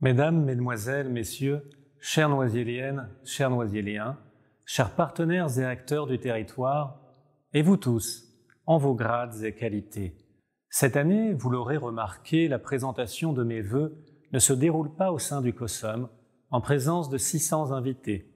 Mesdames, Mesdemoiselles, Messieurs, chères Noisiéliennes, chers Noisiéliens, chers partenaires et acteurs du territoire, et vous tous, en vos grades et qualités. Cette année, vous l'aurez remarqué, la présentation de mes vœux ne se déroule pas au sein du COSOM, en présence de 600 invités.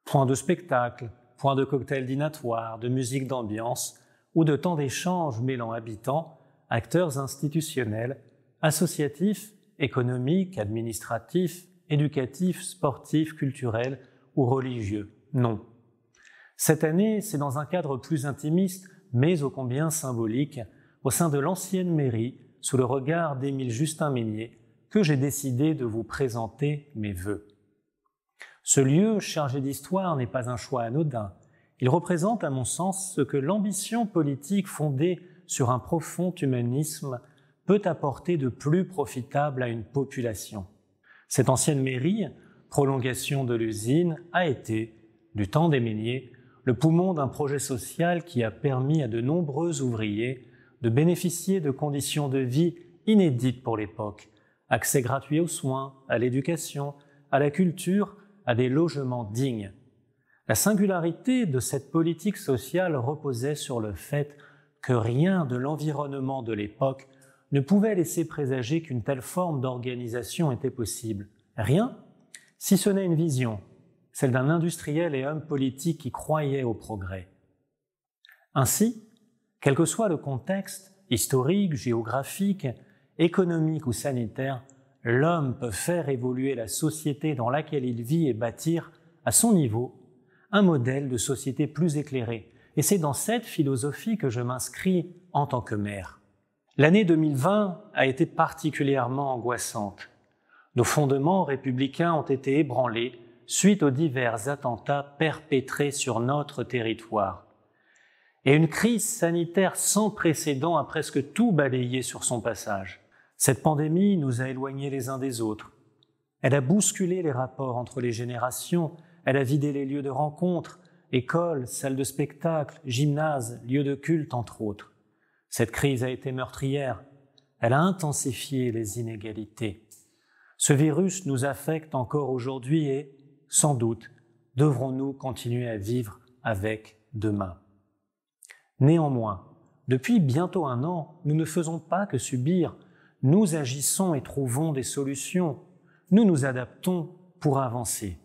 Point de spectacle, point de cocktail dînatoire, de musique d'ambiance ou de temps d'échange mêlant habitants, acteurs institutionnels, associatifs, économiques, administratifs, éducatifs, sportifs, culturels ou religieux. Non. Cette année, c'est dans un cadre plus intimiste, mais ô combien symbolique, au sein de l'ancienne mairie, sous le regard d'Émile Justin-Minier, que j'ai décidé de vous présenter mes vœux. Ce lieu chargé d'histoire n'est pas un choix anodin. Il représente, à mon sens, ce que l'ambition politique fondée sur un profond humanisme peut apporter de plus profitable à une population. Cette ancienne mairie, prolongation de l'usine, a été, du temps des Minier, le poumon d'un projet social qui a permis à de nombreux ouvriers de bénéficier de conditions de vie inédites pour l'époque, accès gratuit aux soins, à l'éducation, à la culture, à des logements dignes. La singularité de cette politique sociale reposait sur le fait que rien de l'environnement de l'époque ne pouvait laisser présager qu'une telle forme d'organisation était possible. Rien, si ce n'est une vision, celle d'un industriel et homme politique qui croyait au progrès. Ainsi, quel que soit le contexte, historique, géographique, économique ou sanitaire, l'homme peut faire évoluer la société dans laquelle il vit et bâtir, à son niveau, un modèle de société plus éclairé. Et c'est dans cette philosophie que je m'inscris en tant que maire. L'année 2020 a été particulièrement angoissante. Nos fondements républicains ont été ébranlés suite aux divers attentats perpétrés sur notre territoire. Et une crise sanitaire sans précédent a presque tout balayé sur son passage. Cette pandémie nous a éloignés les uns des autres. Elle a bousculé les rapports entre les générations, elle a vidé les lieux de rencontre, écoles, salles de spectacle, gymnases, lieux de culte, entre autres. Cette crise a été meurtrière, elle a intensifié les inégalités. Ce virus nous affecte encore aujourd'hui et, sans doute, devrons-nous continuer à vivre avec demain. Néanmoins, depuis bientôt un an, nous ne faisons pas que subir, nous agissons et trouvons des solutions, nous nous adaptons pour avancer.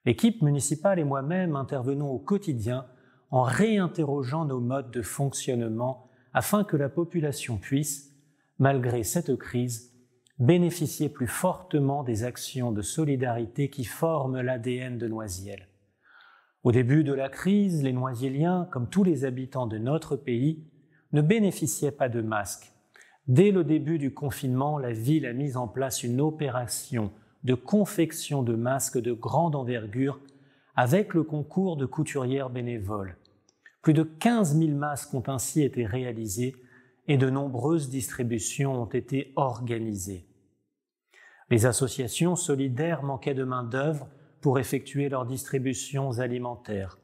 L'équipe municipale et moi-même intervenons au quotidien en réinterrogeant nos modes de fonctionnement afin que la population puisse, malgré cette crise, bénéficier plus fortement des actions de solidarité qui forment l'ADN de Noisiel. Au début de la crise, les Noisiéliens, comme tous les habitants de notre pays, ne bénéficiaient pas de masques. Dès le début du confinement, la ville a mis en place une opération de confection de masques de grande envergure avec le concours de couturières bénévoles. Plus de 15 000 masques ont ainsi été réalisés et de nombreuses distributions ont été organisées. Les associations solidaires manquaient de main-d'œuvre pour effectuer leurs distributions alimentaires.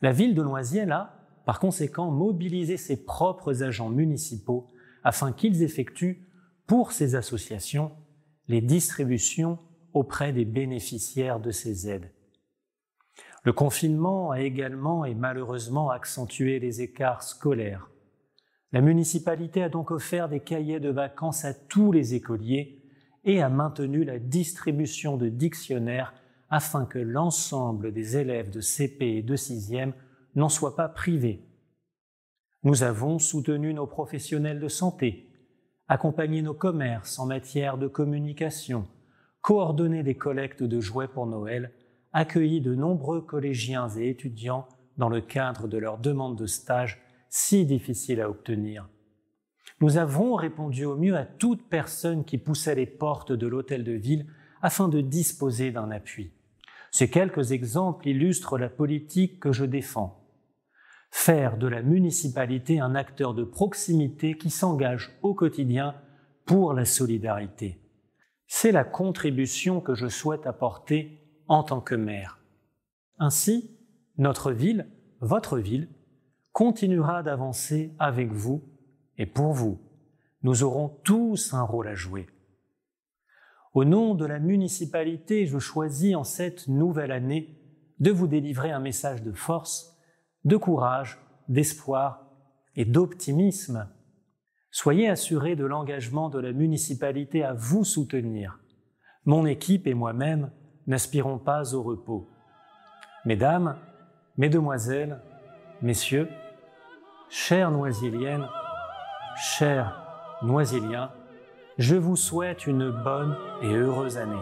La ville de Noisiel a, par conséquent, mobilisé ses propres agents municipaux afin qu'ils effectuent, pour ces associations, les distributions auprès des bénéficiaires de ces aides. Le confinement a également et malheureusement accentué les écarts scolaires. La municipalité a donc offert des cahiers de vacances à tous les écoliers et a maintenu la distribution de dictionnaires afin que l'ensemble des élèves de CP et de 6e n'en soient pas privés. Nous avons soutenu nos professionnels de santé, accompagné nos commerces en matière de communication, coordonné des collectes de jouets pour Noël, accueilli de nombreux collégiens et étudiants dans le cadre de leur demande de stage si difficile à obtenir. Nous avons répondu au mieux à toute personne qui poussait les portes de l'hôtel de ville afin de disposer d'un appui. Ces quelques exemples illustrent la politique que je défends. Faire de la municipalité un acteur de proximité qui s'engage au quotidien pour la solidarité. C'est la contribution que je souhaite apporter en tant que maire. Ainsi, notre ville, votre ville, continuera d'avancer avec vous et pour vous. Nous aurons tous un rôle à jouer. Au nom de la municipalité, je choisis en cette nouvelle année de vous délivrer un message de force, de courage, d'espoir et d'optimisme. Soyez assurés de l'engagement de la municipalité à vous soutenir. Mon équipe et moi-même n'aspirons pas au repos. Mesdames, Mesdemoiselles, Messieurs, chères Noisiliennes, chers Noisiliens, je vous souhaite une bonne et heureuse année.